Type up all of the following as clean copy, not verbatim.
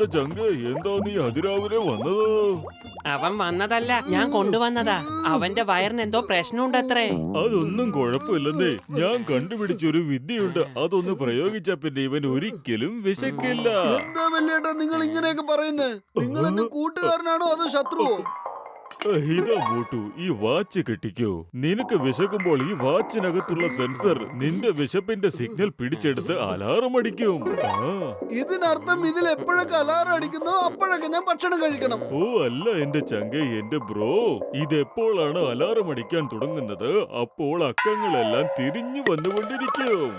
എന്റെ ചങ്ക്, എന്താ നീ അതിരാവിലെ വന്നത്? അവൻ വന്നതല്ല, ഞാൻ കൊണ്ടുവന്നതാ. അവന്റെ വയറിന് എന്തോ പ്രശ്നമുണ്ടത്രേ. അതൊന്നും കുഴപ്പമില്ലെന്നേ. ഞാൻ കണ്ടുപിടിച്ചൊരു വിദ്യയുണ്ട്. അതൊന്ന് പ്രയോഗിച്ച പിന്നെ ഇവൻ ഒരിക്കലും വിശക്കില്ല. എന്താ വല്യേട്ടാ നിങ്ങൾ ഇങ്ങനെയൊക്കെ പറയുന്നേ? നിങ്ങൾ എന്റെ കൂട്ടുകാരനാണോ അതോ ശത്രുവോ? ഇതാ മോട്ടു, ഈ വാച്ച് കെട്ടിക്കോ. നിനക്ക് വിശക്കുമ്പോൾ ഈ വാച്ചിനകത്തുള്ള സെൻസർ നിന്റെ വിശപ്പിന്റെ സിഗ്നൽ പിടിച്ചെടുത്ത് അലാറം അടിക്കും. ഇതിനർത്ഥം ഇതിൽ എപ്പോഴൊക്കെ അലാറം അടിക്കുന്നോ അപ്പോഴൊക്കെ ഞാൻ ഭക്ഷണം കഴിക്കണം. ഓ അല്ല എന്റെ ചങ്കേ, എന്റെ ബ്രോ, ഇതെപ്പോഴാണ് അലാറം അടിക്കാൻ തുടങ്ങുന്നത് അപ്പോൾ അക്കങ്ങളെല്ലാം തിരിഞ്ഞു വന്നുകൊണ്ടിരിക്കും.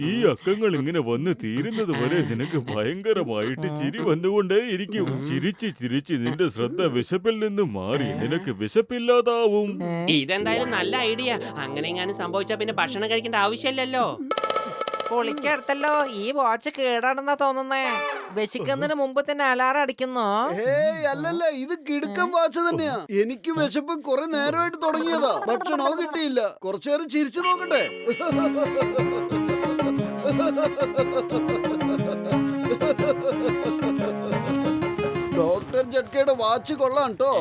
ഈ അക്കങ്ങൾ ഇങ്ങനെ വന്ന് തീരുന്നത് വരെ നിനക്ക് ഭയങ്കരമായിട്ട് ചിരി വന്നുകൊണ്ടേയിരിക്കും. ചിരിച്ച് ചിരിച്ച് നിന്റെ ശ്രദ്ധ വിശപ്പിൽ നിന്ന് മാറി നിനക്ക് വിശപ്പില്ലാതാവും. ഇതെന്തായാലും നല്ല ഐഡിയ. അങ്ങനെ എങ്ങാനും സംഭവിച്ചാ പിന്നെ ഭക്ഷണം കഴിക്കേണ്ട ആവശ്യമില്ലല്ലോ. പൊളിക്കടുത്തല്ലോ. ഈ വാച്ച് കേടാണെന്നാ തോന്നുന്നേ. വിശക്കുന്നതിന് മുമ്പ് തന്നെ അലാറം അടിക്കുന്നോ? ഏയ് അല്ലല്ല, ഇത് കിടുക്കം വാച്ച് തന്നെയാ. എനിക്ക് വിശപ്പ് കുറെ നേരമായിട്ട് തുടങ്ങിയതാ. ഭക്ഷണവും കിട്ടിയില്ല. കുറച്ചു നേരം ചിരിച്ചു നോക്കട്ടെ. ഡോക്ടർ ജഡ്കയുടെ വാച്ച് കൊള്ളാം ട്ടോ.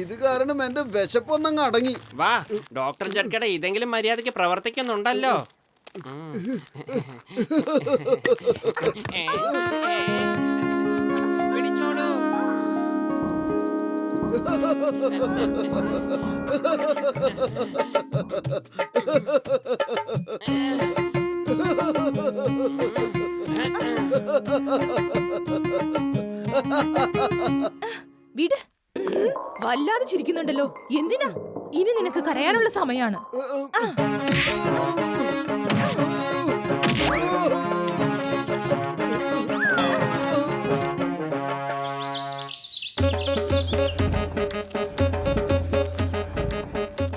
ഇത് കാരണം എന്റെ വിശപ്പൊന്നങ്ങ് അടങ്ങി. വാ, ഡോക്ടർ ജഡ്കയുടെ ഇതെങ്കിലും മര്യാദയ്ക്ക് പ്രവർത്തിക്കുന്നുണ്ടല്ലോ. പിടിച്ചോളൂ. വിട്, വല്ലാതെ ചിരിക്കുന്നുണ്ടല്ലോ. എന്തിനാ? ഇനി നിനക്ക് കരയാനുള്ള സമയാണ്.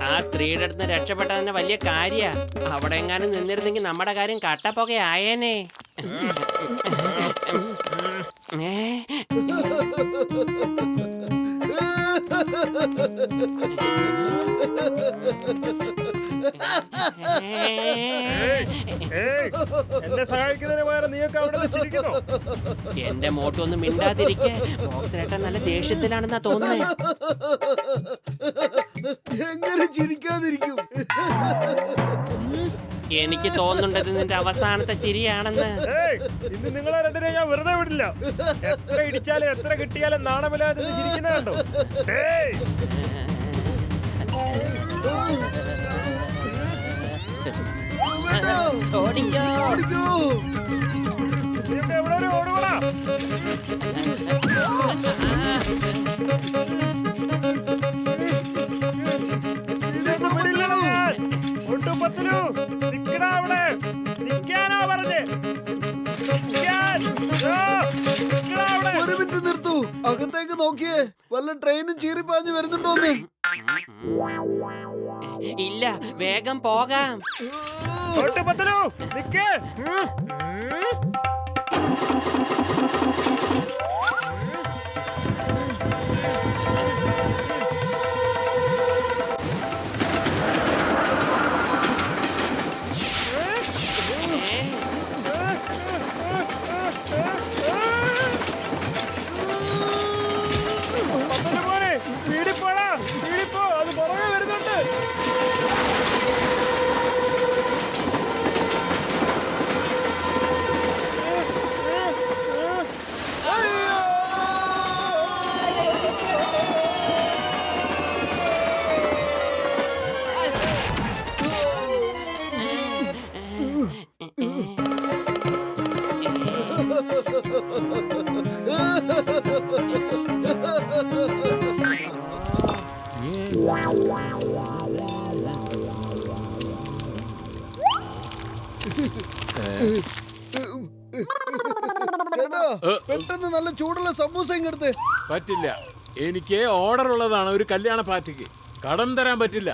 ആ സ്ത്രീയുടെ അടുത്ത് രക്ഷപ്പെട്ട തന്നെ വലിയ കാര്യ. അവിടെ എങ്ങാനും നിന്നിരുന്നെങ്കിൽ നമ്മുടെ കാര്യം കട്ടപ്പൊകയായേനെ. എന്നെ സഹായിക്കുന്നതിന് പകരം നീയൊക്കെ അവിടെ വെച്ചിരിക്കുന്നു. എന്റെ മോട്ടൊന്നും മിണ്ടാതിരിക്കെ. ബോക്സിനേട്ടൻ നല്ല ദേഷ്യത്തിലാണെന്നാ തോന്നുന്നേ. എങ്ങനെ ചിരിക്കാതിരിക്കും? എനിക്ക് തോന്നുന്നുണ്ടത് നിന്റെ അവസാനത്തെ ചിരിയാണെന്ന്. ഇന്ന് നിങ്ങളെ രണ്ടിനെ ഞാൻ വെറുതെ വിടില്ല. എത്ര ഇടിച്ചാലും എത്ര കിട്ടിയാലും നാണമില്ലാതെ ചിരിക്കുന്ന കണ്ടോ? ഓടിക്കോ. നീയൊക്കെ എവിടെ വരെ ഓടുവാ? ഒരു മിനിറ്റ് നിർത്തൂ. അകത്തേക്ക് നോക്കിയേ, വല്ല ട്രെയിനും ചീറിപ്പാഞ്ഞു വരുന്നുണ്ടോന്ന്. ഇല്ല, വേഗം പോകാം. ചേട്ടാ, പെട്ടെന്ന് നല്ല ചൂടുള്ള സമൂസ ഇങ്ങടുത്ത്. പറ്റില്ല, എനിക്ക് ഓർഡർ ഉള്ളതാണ് ഒരു കല്യാണ പാർട്ടിക്ക്. കടം തരാൻ പറ്റില്ല.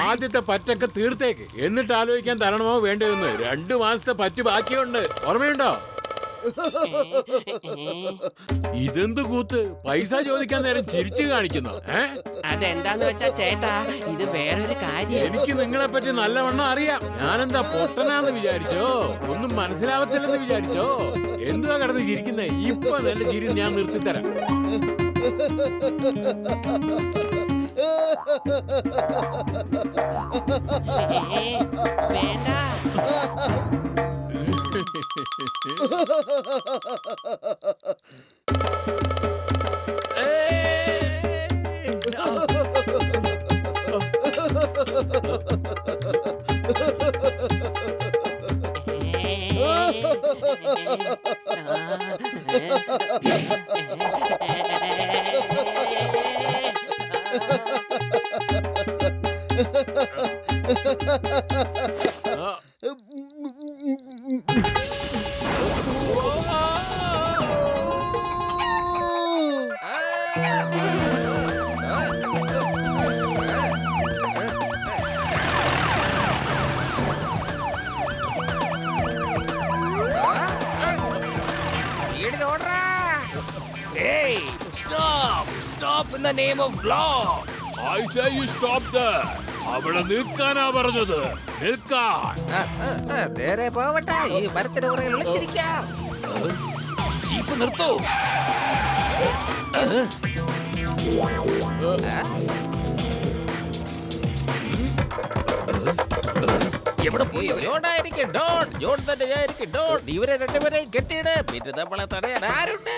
ആദ്യത്തെ പറ്റൊക്കെ തീർത്തേക്ക്, എന്നിട്ട് ആലോചിക്കാൻ തരണമോ വേണ്ടതെന്ന്. 2 മാസത്തെ പറ്റ് ബാക്കിയുണ്ട്, ഓർമ്മയുണ്ടോ? ഇതെന്ത് കൂത്ത്? പൈസ ചോദിക്കാൻ നേരം ചിരിച്ചു കാണിക്കുന്നു. അതെന്താന്ന് വെച്ചാ ചേട്ടാ, ഇത് വേറൊരു കാര്യം. എനിക്ക് നിങ്ങളെ പറ്റി നല്ലവണ്ണം അറിയാം. ഞാനെന്താ പൊട്ടനാന്ന് വിചാരിച്ചോ? ഒന്നും മനസ്സിലാവത്തില്ലെന്ന് വിചാരിച്ചോ? എന്തുവാ കിടന്ന് ചിരിക്കുന്നേ? ഇപ്പൊ നല്ല ചിരി ഞാൻ നിർത്തിത്തരാം. വേണ്ട. I say you stop there. അവിടെ നിൽക്കാനാ പറഞ്ഞത്. നിൽക്കാൻ. നേരെ പോവട്ടെ, ഈ മരത്തിന് പുറകിൽ വിളിച്ചിരിക്കാം. ജീപ്പ് നിർത്തൂ. എവിടെ പോയി അവര്? ജോണായിരിക്കും ഡോൺ, ജോൺ തന്നെയായിരിക്കും ഡോൺ. ഇവരെ രണ്ടുപേരെയും കെട്ടിയിട്, പിന്നെ നമ്മളെ തടയാൻ ആരുണ്ട്?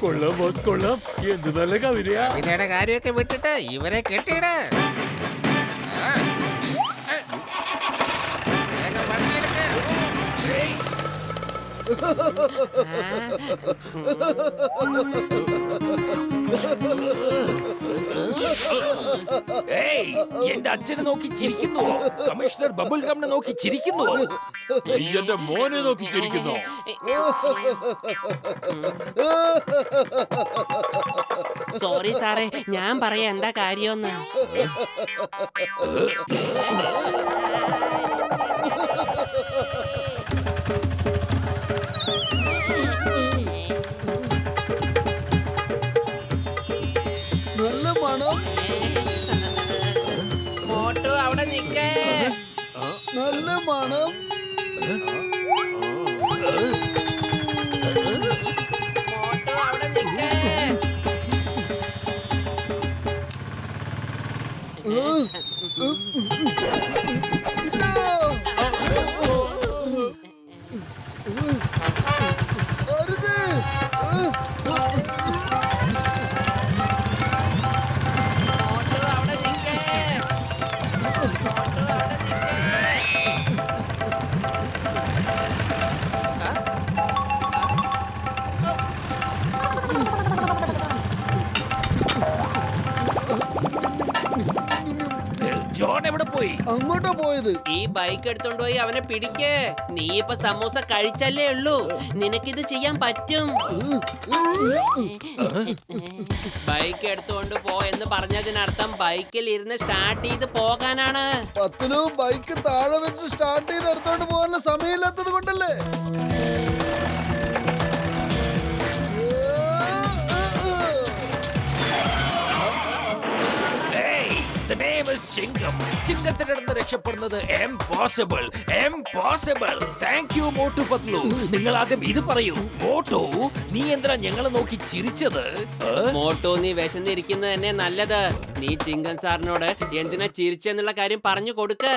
കൊള്ളാം ബോസ്, കൊള്ളാം. എന്ത് നല്ല കവിതയാ. ഇതിന്റെ കാര്യമൊക്കെ വിട്ടിട്ട് ഇവരെ കെട്ടിയിട്. വേഗം വണ്ടിയെടുക്ക്. ഏയ്, എന്റെ അച്ഛനെ നോക്കി ചിരിക്കുന്നു. കമ്മീഷണർ ബബിൾ ഗമ്മിനെ നോക്കി ചിരിക്കുന്നു. നീ എന്റെ മോനെ നോക്കി ചിരിക്കുന്നു. സോറി സാറേ, ഞാൻ പറയാ എന്താ കാര്യമെന്ന്. നല്ല മണം, മോട്ടു അവിടെ നിൽക്കേ. നല്ല മണം. മോട്ടു അവിടെ നിൽക്കേ. അരുത്. മോട്ടു അവിടെ നിൽക്കേ. മോട്ടു അവിടെ നിൽക്കേ. ജോൺ എവിടെ പോയി? അങ്ങോട്ടാ പോയത്. ഈ ബൈക്ക് എടുത്തോണ്ട് പോയി അവനെ പിടിക്ക്. നീ ഇപ്പൊ സമൂസ കഴിച്ചല്ലേ ഉള്ളൂ, നിനക്കിത് ചെയ്യാൻ പറ്റും. ബൈക്ക് എടുത്തോണ്ട് പോ എന്ന് പറഞ്ഞതിനർത്ഥം ബൈക്കിൽ ഇരുന്ന് സ്റ്റാർട്ട് ചെയ്ത് പോകാനാണ്. പത്തിലു ബൈക്ക് താഴെ വെച്ച് സ്റ്റാർട്ട് ചെയ്ത് എടുത്തോണ്ട് പോകാനുള്ള സമയമില്ലാത്തത് കൊണ്ടല്ലേ. The name is ചിങ്കം. ചിങ്കത്തിന്റെ അടുത്ത് രക്ഷപ്പെടുന്നത് impossible. Impossible. Thank you Motu Patlu. നിങ്ങൾ ആദ്യം ഇത് പറയൂ. മോട്ടു, നീ എന്തിനാ ഞങ്ങളെ നോക്കി ചിരിച്ചത്? മോട്ടോ, നീ വിശന്നിരിക്കുന്നത് തന്നെ നല്ലത്. നീ ചിങ്കൻ സാറിനോട് എന്തിനാ ചിരിച്ചെന്നുള്ള കാര്യം പറഞ്ഞു കൊടുക്ക്.